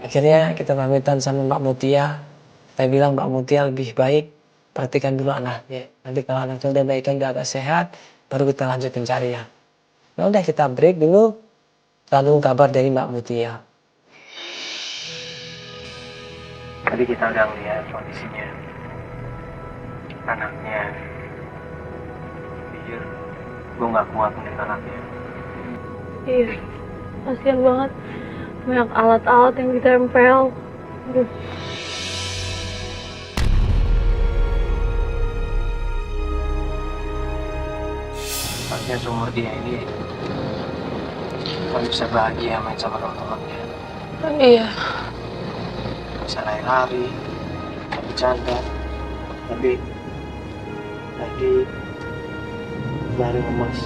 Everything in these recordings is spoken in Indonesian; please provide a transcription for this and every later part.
Akhirnya kita pamitan sama Mbak Mutia. Kita bilang Mbak Mutia lebih baik perhatikan dulu anaknya. Nanti kalau anaknya udah baik udah agak sehat, baru kita lanjut pencarian. Ya udah kita break dulu, lalu kabar dari Mbak Mutia. Tadi kita udah lihat kondisinya anaknya. Jujur, gue nggak kuat ngeliat anaknya. Iya, kasihan banget. Banyak alat-alat yang ditempel. Aduh. Harusnya seumur dia ini masih bisa bahagia main sama teman-temannya. Iya. Bisa lari-lari, bercanda. Tapi tadi baru emas.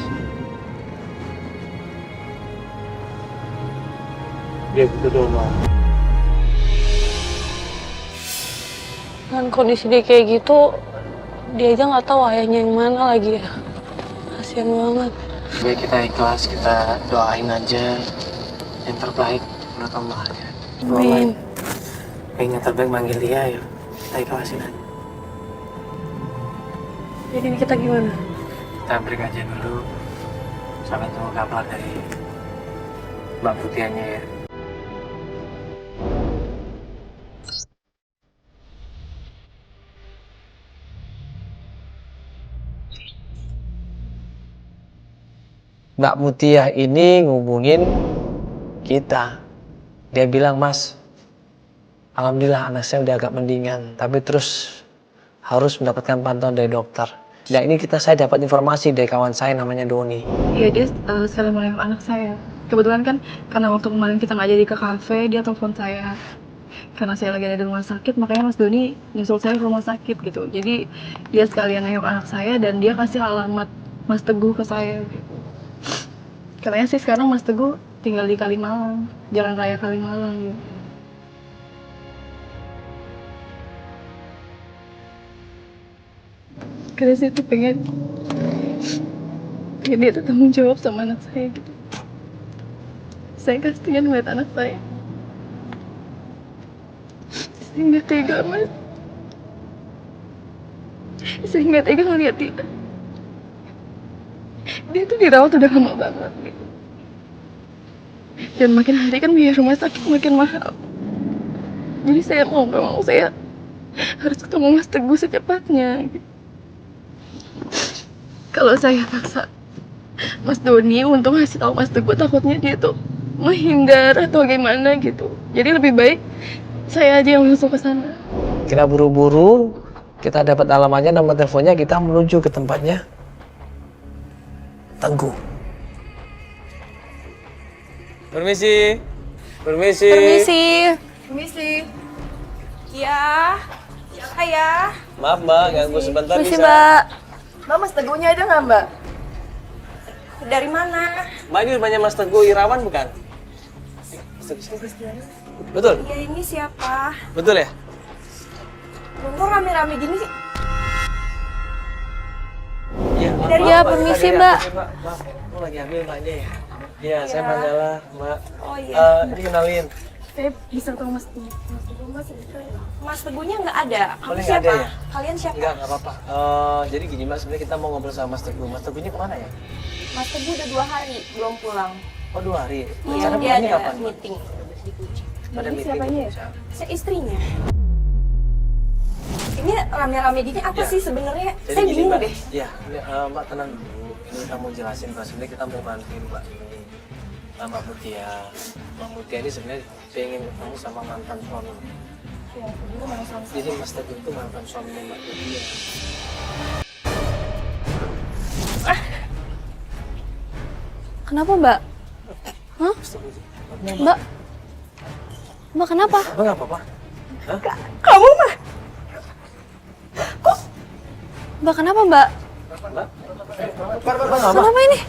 Dia butuh donor. Dengan kondisi dia kayak gitu, dia aja nggak tahu ayahnya yang mana lagi ya. Kasihan banget. Biar kita ikhlas, kita doain aja yang terbaik menurut Allah ya. Amin. Yang terbaik manggil dia ya, kita ikhlasin aja. Jadi ini kita gimana? Kita break aja dulu sampai tunggu kabar dari Mbak Putianya ya. Mbak Mutia ini ngubungin kita. Dia bilang, Mas, alhamdulillah anak saya udah agak mendingan, tapi terus harus mendapatkan pantauan dari dokter. Nah ini saya dapat informasi dari kawan saya namanya Doni. Iya, dia sekali menengok anak saya. Kebetulan kan karena waktu kemarin kita nggak jadi ke kafe, dia telepon saya. Karena saya lagi ada di rumah sakit, makanya Mas Doni nyusul saya ke rumah sakit gitu. Jadi dia sekalian nengok anak saya dan dia kasih alamat Mas Teguh ke saya. Katanya sih sekarang Mas Teguh tinggal di Kalimalang, Jalan Raya Kalimalang gitu. Karena saya tuh pengen dia tuh tanggung jawab sama anak saya gitu. Saya kasihan ngeliat anak saya. Saya nggak tega, Mas. Saya nggak tega ngeliat dia. Dia tuh dirawat udah lama banget gitu. Dan makin hari kan biaya rumah sakit makin mahal. Jadi saya mau nggak mau saya harus ketemu Mas Teguh secepatnya gitu. Kalau saya paksa Mas Doni untuk ngasih tahu Mas Teguh, takutnya dia tuh menghindar atau gimana gitu. Jadi lebih baik saya aja yang langsung ke sana. Kita buru-buru, kita dapat alamatnya, nomor teleponnya, kita menuju ke tempatnya Teguh. Permisi. Permisi. Permisi. Permisi. Ya. Siapa ya? Maaf Mbak, ganggu sebentar Permisi, bisa? Mbak. Mbak, Mas Teguhnya ada nggak, Mbak? Dari mana? Mbak ini rumahnya Mas Teguh Irawan bukan? Betul? Ya ini siapa? Betul ya? Kok rame-rame gini sih? Iya, Ya, permisi, Mbak. Maaf, aku lagi ambil Mbaknya ya? Iya, saya Mandala, Mbak. Oh iya. Ini kenalin. Saya bisa tahu Mas Teguh. Mas Teguhnya nggak ada. Kamu Boleh nggak siapa? ada ya? Kalian siapa? Nggak apa-apa. Jadi gini Mbak, sebenarnya kita mau ngobrol sama Mas Teguh. Mas Teguhnya kemana ya? Mas Teguh udah 2 hari belum pulang. Oh 2 hari. Iya, Rencana dia pulangnya ada kapan? Mbak? meeting. Di Guci. Ada Ini meeting. siapanya ya? Saya istrinya. Ini rame-rame gini apa Ya. sih sebenarnya? Jadi Saya gini, bingung Mbak. deh. Iya, ini, Mbak tenang dulu. Ini kamu jelasin Mbak, sebenarnya kita mau bantuin Mbak ini. Mbak Mutia. Mbak Mutia ini sebenarnya pengen ketemu sama mantan suami. Ya, Teguh mana sama Jadi Mas Teguh itu mantan suaminya Mbak Mutia. Kenapa, Mbak? Hah? Mbak? Mbak kenapa? Mbak nggak apa-apa? Hah? Kamu mah Mbak kenapa, Mbak? Mbak? Mbak nggak apa? Kenapa ini?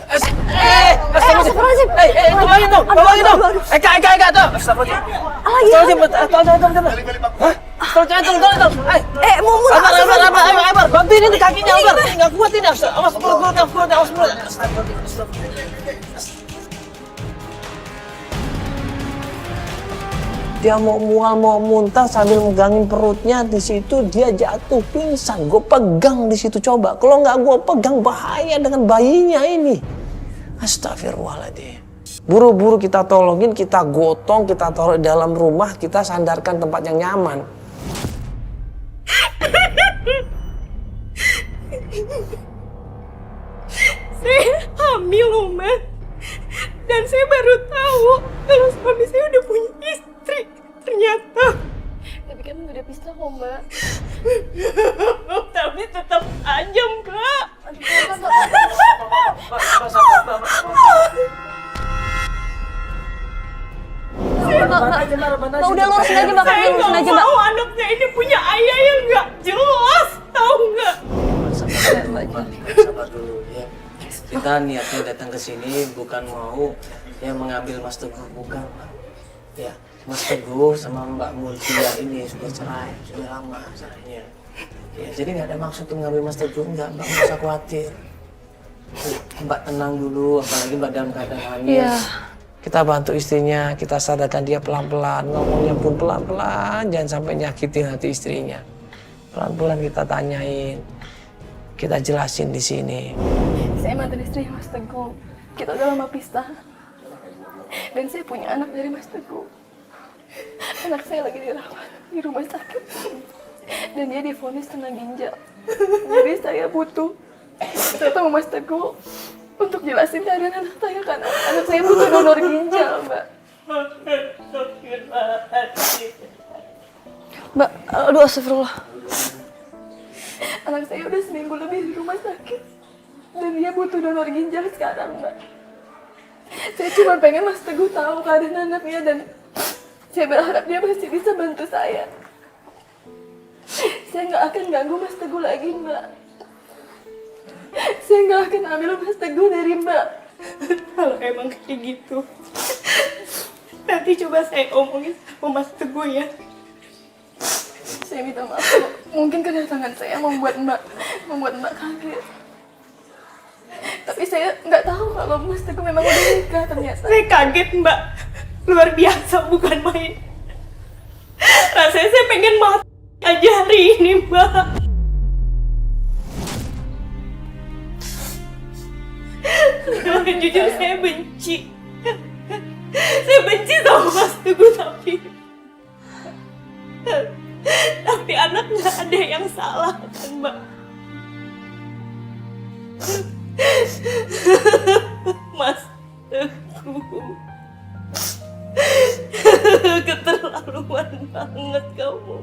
Astagfirullahaladzim. Tolongin dong, tolongin dong. Eka tuh. Astagfirullahaladzim. Hah? Tolong. mau Abar. Bantuin ini kakinya, Abar. Nggak kuat ini. Awas perut. Dia mau mual, mau muntah sambil megangin perutnya. Di situ dia jatuh pingsan. Gue pegang di situ coba. Kalau nggak gue pegang bahaya dengan bayinya ini. Astagfirullahaladzim. Buru-buru kita tolongin, kita gotong, kita taruh di dalam rumah, kita sandarkan tempat yang nyaman. Saya hamil loh, Mas. Dan saya baru tahu kalau suami saya udah punya istri. Ternyata. Tapi kan udah pisah kok, Mbak. Tapi tetap aja, Mbak. Mbak, udah lurusin aja, Mbak. Saya Lurusin aja, nggak Mbak. mau anaknya ini punya ayah yang nggak jelas, tahu nggak? Sabar dulu ya. Kita niatnya datang ke sini bukan mau ya mengambil Mas Teguh, bukan. Ya, Mas Teguh sama Mbak Mutia ini sudah cerai, sudah lama cerainya. Ya, jadi nggak ada maksud untuk mengambil Mas Teguh, nggak usah khawatir. Mbak tenang dulu, apalagi Mbak dalam keadaan hamil. Iya. Kita bantu istrinya, kita sadarkan dia pelan-pelan, ngomongnya pun pelan-pelan, jangan sampai nyakitin hati istrinya. Pelan-pelan kita tanyain, kita jelasin di sini. Saya mantan istri Mas Teguh. Kita udah lama pisah. Dan saya punya anak dari Mas Teguh. Anak saya lagi dirawat di rumah sakit. Dan dia divonis kena ginjal. Jadi saya butuh ketemu Mas Teguh untuk jelasin keadaan anak saya karena anak saya butuh donor ginjal, Mbak. Mbak, aduh astagfirullah. Anak saya udah seminggu lebih di rumah sakit. Dan dia butuh donor ginjal sekarang, Mbak. Saya cuma pengen Mas Teguh tahu keadaan anaknya dan saya berharap dia masih bisa bantu saya. Saya nggak akan ganggu Mas Teguh lagi, Mbak. Saya nggak akan ambil Mas Teguh dari Mbak. Kalau emang kayak gitu, nanti coba saya omongin sama Mas Teguh ya. Saya minta maaf. Mungkin kedatangan saya membuat Mbak kaget. Tapi saya nggak tahu kalau Mas Teguh memang udah nikah ternyata. Saya kaget, Mbak. Luar biasa, bukan main. Rasanya saya pengen mati aja hari ini, Mbak. Jujur saya benci. Saya benci sama Mas Teguh tapi anak nggak ada yang salah kan, Mbak? Mas Teguh, keterlaluan banget kamu.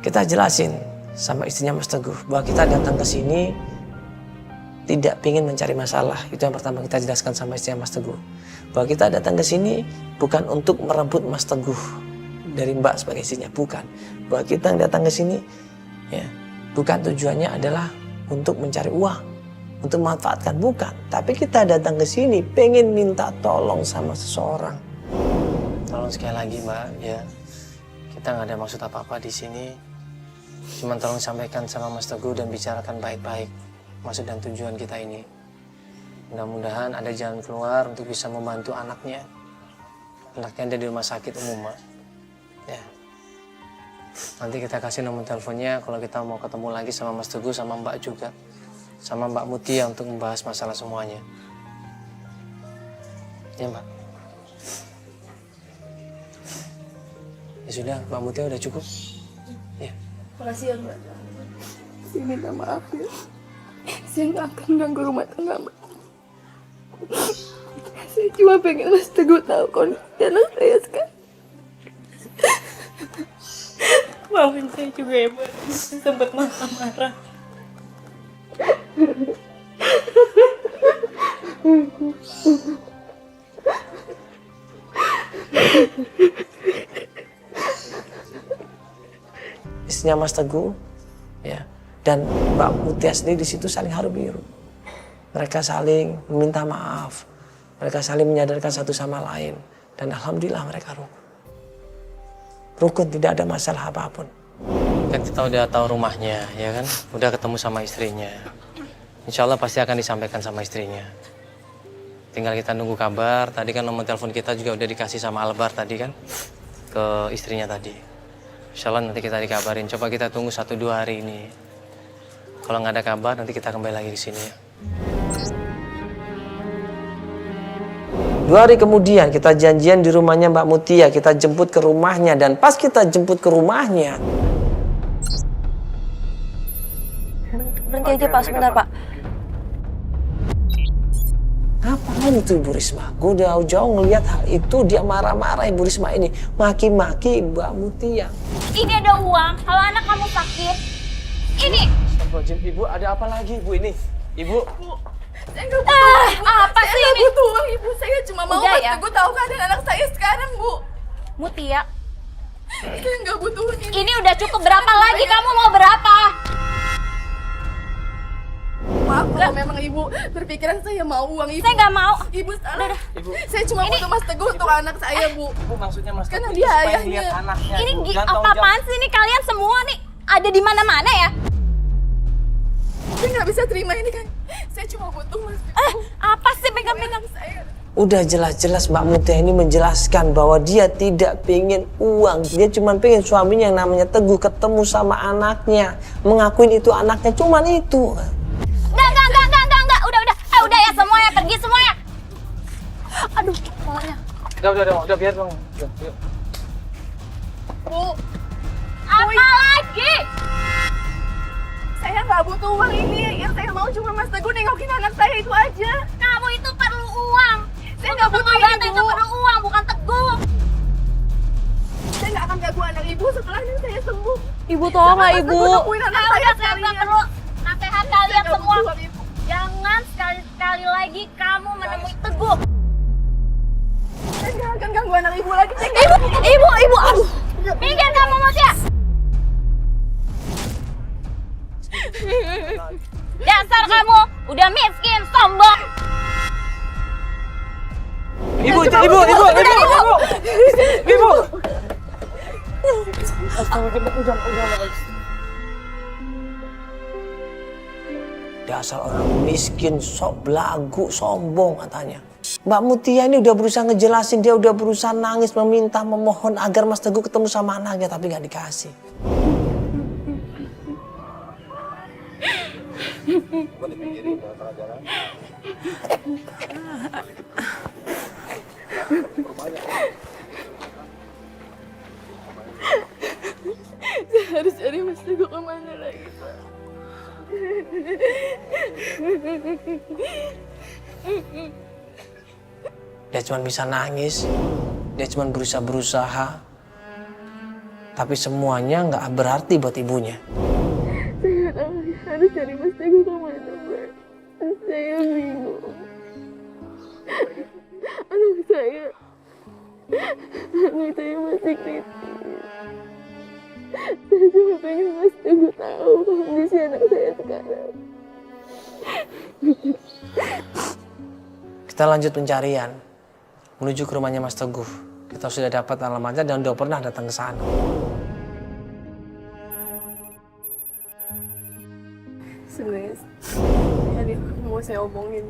Kita jelasin sama istrinya Mas Teguh bahwa kita datang ke sini tidak ingin mencari masalah. Itu yang pertama kita jelaskan sama istrinya Mas Teguh. Bahwa kita datang ke sini bukan untuk merebut Mas Teguh dari Mbak sebagai istrinya, bukan. Bahwa kita yang datang ke sini ya, bukan tujuannya adalah untuk mencari uang, untuk memanfaatkan, bukan. Tapi kita datang ke sini pengen minta tolong sama seseorang. Tolong sekali lagi, Mbak, ya. Kita nggak ada maksud apa-apa di sini. Cuma tolong sampaikan sama Mas Teguh dan bicarakan baik-baik maksud dan tujuan kita ini. Mudah-mudahan ada jalan keluar untuk bisa membantu anaknya. Anaknya ada di rumah sakit umum, Mbak. Ya. Nanti kita kasih nomor teleponnya kalau kita mau ketemu lagi sama Mas Teguh, sama Mbak juga. Sama Mbak Mutia untuk membahas masalah semuanya. Ya, Mbak. Ya sudah, Mbak Mutia udah cukup. Ya. Makasih ya, Mbak. Saya minta maaf ya. Saya nggak akan ganggu rumah tangga, Mbak. Saya cuma pengen Mas Teguh tahu kondisi anak saya sekarang. Maafin saya juga ya, Mbak. Sempat marah-marah. Istrinya Mas Teguh, ya, dan Mbak Mutia sendiri di situ saling haru biru. Mereka saling meminta maaf, mereka saling menyadarkan satu sama lain, dan alhamdulillah mereka rukun, tidak ada masalah apapun. Kan kita udah tahu rumahnya, ya kan, udah ketemu sama istrinya. Insya Allah pasti akan disampaikan sama istrinya. Tinggal kita nunggu kabar. Tadi kan nomor telepon kita juga udah dikasih sama Albar tadi kan. ke istrinya tadi. Insya Allah nanti kita dikabarin. Coba kita tunggu 1-2 hari ini. Kalau nggak ada kabar, nanti kita kembali lagi di sini ya. 2 hari kemudian kita janjian di rumahnya Mbak Mutia. Kita jemput ke rumahnya, dan pas kita jemput ke rumahnya. Berhenti aja Pak, sebentar Pak. Ngapain itu Ibu Risma? Gue udah jauh ngeliat hal itu, dia marah-marah Ibu Risma ini. Maki-maki Mbak Mutia. Ini ada uang, kalau anak kamu sakit. Ini. Astagfirullahaladzim, Ibu ada apa lagi Ibu ini? Ibu. Saya nggak butuh, Ibu. Apa Saya sih nggak ini? butuh uang, Ibu. Saya cuma mau Udah Mas ya. Teguh tahu keadaan anak saya sekarang, Bu. Mutia, Saya nggak butuh uang ini. ini udah cukup. Berapa lagi? Kamu mau berapa? Maaf kalau memang Ibu berpikiran saya mau uang Ibu. Saya nggak mau. Ibu salah. Ibu. Saya cuma butuh Mas Teguh untuk anak saya, Bu. Ibu maksudnya Mas Karena Teguh dia supaya ayahnya. lihat anaknya. Ini Bu. Jangan tanggung apa-apaan sih ini kalian semua nih? Ada di mana-mana ya? Saya nggak bisa terima ini kan. Saya cuma butuh Mas Teguh. Apa sih pegang-pegang? Saya. Udah jelas-jelas Mbak Mutia ini menjelaskan bahwa dia tidak pengen uang. Dia cuma pengen suaminya yang namanya Teguh ketemu sama anaknya. Mengakuin itu anaknya, cuman itu. Enggak. Udah ya semuanya, pergi semuanya. Aduh, kepalanya. Udah biar Bang. Yuk. Bu, Apa lagi? saya nggak butuh uang ini. Yang saya mau cuma Mas Teguh nengokin anak saya itu aja. Kamu itu perlu uang. Saya nggak butuh ini, Pengobatan itu Bu. perlu uang, bukan Teguh. Saya nggak akan ganggu anak Ibu setelah ini saya sembuh. Ibu tolong lah Mas Ibu. Teguh nemuin anak saya Saya sekalian. nggak perlu nasihat Saya kalian nggak semua. butuh uang Ibu. Jangan sekali-sekali lagi kamu menemui Teguh. Saya nggak akan ganggu anak Ibu lagi. Saya nggak- Ibu, aduh. Minggir kamu, Mutia. Dasar kamu, udah miskin, sombong. Ibu. Dasar orang miskin, sok belagu, sombong katanya. Mbak Mutia ini udah berusaha ngejelasin, dia udah berusaha nangis, meminta, memohon agar Mas Teguh ketemu sama anaknya, tapi nggak dikasih. Saya harus cari Mas Teguh kemana lagi, Pak? Dia cuma bisa nangis, dia cuma berusaha, tapi semuanya nggak berarti buat ibunya. Saya nggak tahu harus cari Mas Teguh kemana, Pak. Saya bingung. Anak saya masih kritis. Saya cuma pengen Mas Teguh tahu kondisi anak saya sekarang. Kita lanjut pencarian menuju ke rumahnya Mas Teguh. Kita sudah dapat alamatnya dan udah pernah datang ke sana. Sebenarnya ada yang mau saya omongin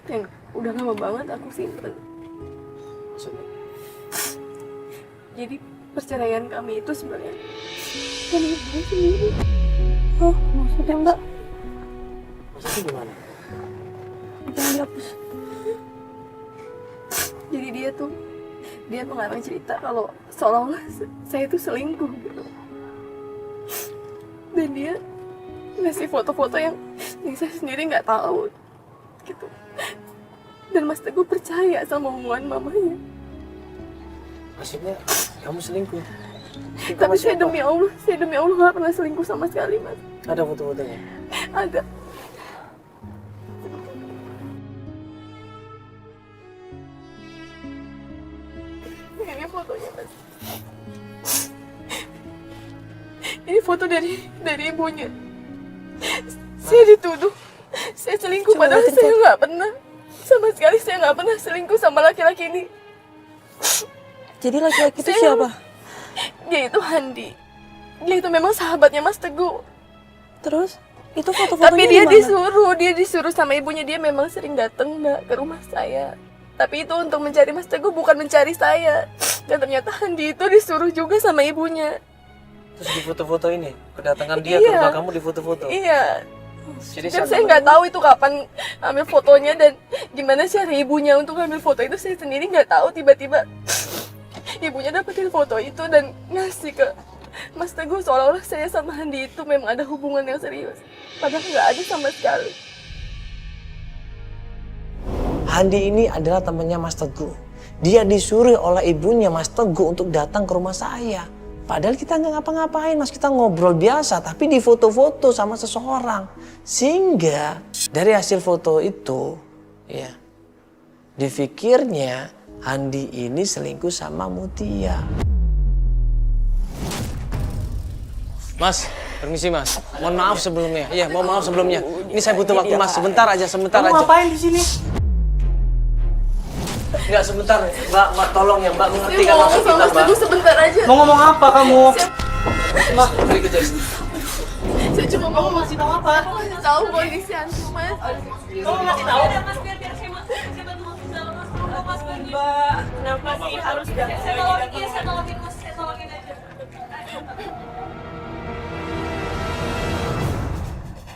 yang udah lama banget aku simpen. Jadi perceraian kami itu sebenarnya kami sendiri. Oh, maksudnya Mbak? Maksudnya gimana? Jangan dihapus. Jadi dia mengarang cerita kalau seolah-olah saya itu selingkuh gitu. Dan dia ngasih foto-foto yang saya sendiri nggak tahu gitu. Dan Mas Teguh percaya sama omongan mamanya. Maksudnya kamu selingkuh? Tapi saya demi Allah nggak pernah selingkuh sama sekali, Mas. Ada foto-fotonya? Ada. Ini fotonya, Mas. Ini foto dari ibunya. Saya dituduh saya selingkuh, padahal saya nggak pernah. Sama sekali saya nggak pernah selingkuh sama laki-laki ini. Jadi laki-laki itu Saya- siapa? Dia itu Handi. Dia itu memang sahabatnya Mas Teguh. Terus itu foto-fotonya Tapi dia di mana? disuruh sama ibunya. Dia memang sering datang, Mbak, ke rumah saya. Tapi itu untuk mencari Mas Teguh, bukan mencari saya. Dan ternyata Handi itu disuruh juga sama ibunya. Terus di foto-foto ini, kedatangan dia ke rumah kamu di foto-foto. Iya. Jadi Dan saya nggak tahu itu kapan ambil fotonya dan gimana cara ibunya untuk ambil foto itu, saya sendiri nggak tahu. Tiba-tiba ibunya dapetin foto itu dan ngasih ke Mas Teguh, seolah-olah saya sama Handi itu memang ada hubungan yang serius. Padahal nggak ada sama sekali. Handi ini adalah temannya Mas Teguh. Dia disuruh oleh ibunya Mas Teguh untuk datang ke rumah saya. Padahal kita nggak ngapa-ngapain, Mas. Kita ngobrol biasa, tapi di foto-foto sama seseorang. Sehingga dari hasil foto itu, ya, dipikirnya Handi ini selingkuh sama Mutia. Mas, permisi Mas. Mohon maaf sebelumnya. Iya, mohon maaf sebelumnya. Ini saya butuh waktu Mas, sebentar aja, sebentar aja. Kamu ngapain di sini? Enggak, sebentar. Mbak, tolong ya, Mbak mengerti Saya kan mau maksud ngomong sama kita, Mas Mbak. Teguh sebentar aja. Mau ngomong apa kamu? Mas, berikut aja. Saya cuma mau Masih tahu apa? tahu kondisi Handi, Mas. Kamu masih tahu? Mas, biar saya bantu masuk dalam, Mas. Mas, Mbak. Kenapa sih harus saya tolongin, Mas. Saya tolongin aja.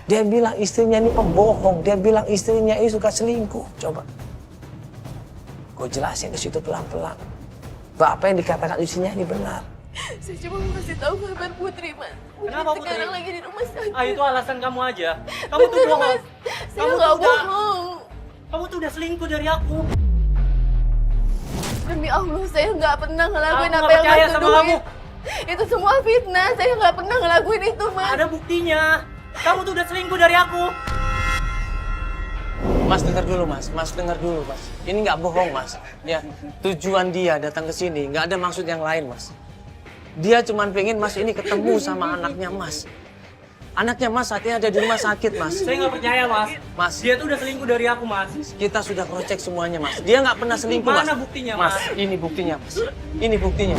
Dia bilang istrinya ini pembohong. Dia bilang istrinya ini suka selingkuh. Coba. Gue jelasin di situ pelan-pelan. Mbak, apa yang dikatakan istrinya ini benar. Saya cuma mau kasih tahu kabar Putri, Mas. Kenapa Putri? Sekarang lagi di rumah sakit. Ah, itu alasan kamu aja. Kamu tuh Bener, bohong. Mas. Saya Kamu nggak tuh udah- bohong. Kamu tuh udah selingkuh dari aku. Demi Allah, saya nggak pernah ngelakuin Aku apa nggak yang percaya Mas sama tuduhin. kamu. Itu semua fitnah. Saya nggak pernah ngelakuin itu, Mas. Ada buktinya. Kamu tuh udah selingkuh dari aku. Mas, dengar dulu, Mas. Mas, dengar dulu, Mas. Ini nggak bohong, Mas. Ya, tujuan dia datang ke sini nggak ada maksud yang lain, Mas. Dia cuma pengen Mas ini ketemu sama anaknya Mas. Anaknya Mas saat ini ada di rumah sakit, Mas. Saya nggak percaya, Mas. Mas, Dia tuh udah selingkuh dari aku, Mas. kita sudah cross-check semuanya, Mas. Dia nggak pernah selingkuh, Mas. Mana buktinya, Mas? Mas? Ini buktinya, Mas. Ini buktinya.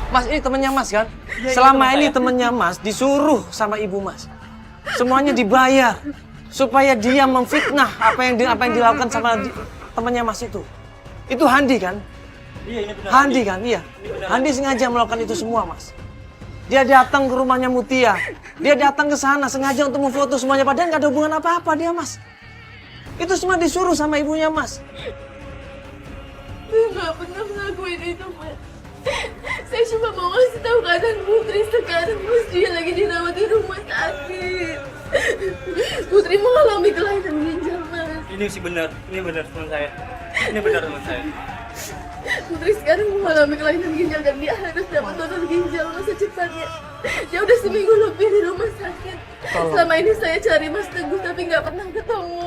Mas, ini temennya Mas kan? Selama ini temennya Mas disuruh sama ibu Mas. Semuanya dibayar supaya dia memfitnah apa yang dilakukan sama temannya Mas itu. Itu Handi kan? Iya, ini benar. Handi kan? Iya. Handi sengaja melakukan itu semua, Mas. Dia datang ke rumahnya Mutia. Dia datang ke sana sengaja untuk memfoto semuanya, padahal nggak ada hubungan apa-apa dia, Mas. Itu semua disuruh sama ibunya, Mas. Saya nggak pernah ngelakuin itu, Mas. Saya cuma mau ngasih tahu keadaan Putri sekarang, Mas. Dia lagi dirawat di rumah sakit. Putri mengalami kelainan ginjal, Mas. Ini sih benar. Ini benar teman saya. Ini benar teman saya. Putri sekarang mengalami kelainan ginjal dan dia harus dapat donor ginjal, Mas, secepatnya. Dia udah seminggu lebih di rumah sakit. Selama ini saya cari Mas Teguh tapi nggak pernah ketemu.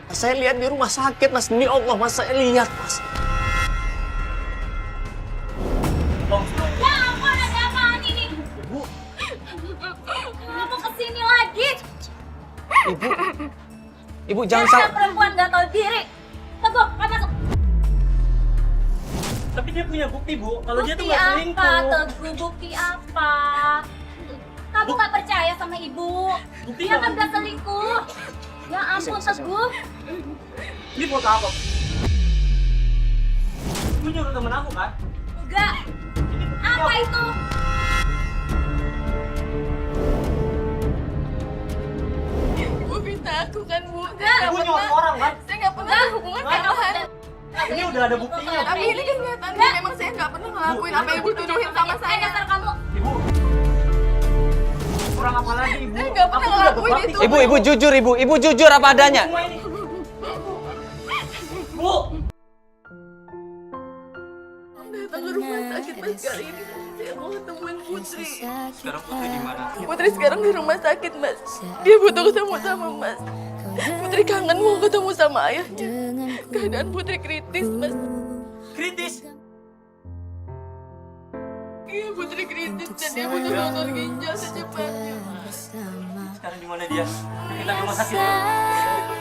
Saya lihat di rumah sakit, Mas. Demi Allah, Mas. Saya lihat, Mas. Ya ampun, ada apaan ini? Kamu kesini lagi? Ibu jangan Dasar salah. perempuan gak tahu diri. Teguh, kamu masuk. Tapi dia punya bukti, Bu. Kalau dia tuh Bukti nggak apa, selingkuh. Teguh? Bukti apa? Kamu gak percaya sama ibu? Bukti Dia apa? kan gak selingkuh. Ya ampun, Teguh. Ini foto apa? Kamu nyuruh temen aku kan? Enggak. Apa itu? Bu minta aku kan, Bu. Kamu nyuruh orang kan? Saya nggak pernah ada hubungan sama Handi. Ini udah ada buktinya. Tapi ini kan kenyataannya memang saya nggak pernah ngelakuin apa yang Ibu tuduhin sama saya. Dasar kamu. Ibu. Kurang apa lagi, Ibu? Saya nggak pernah Aku udah ngelakuin berbakti itu. Ibu jujur, Ibu. Ibu jujur apa adanya. semua ini. Bu. Datang ke rumah sakit Mas kali ini. Saya mau ketemuin Putri. Sekarang Putri di mana? Putri sekarang di rumah sakit, Mas. Dia butuh ketemu sama Mas. Putri kangen mau ketemu sama ayahnya. Keadaan Putri kritis, Mas. Kritis. Iya, Putri kritis dan dia butuh donor ginjal secepatnya, Mas. Sekarang di mana dia? Kita ke rumah sakit.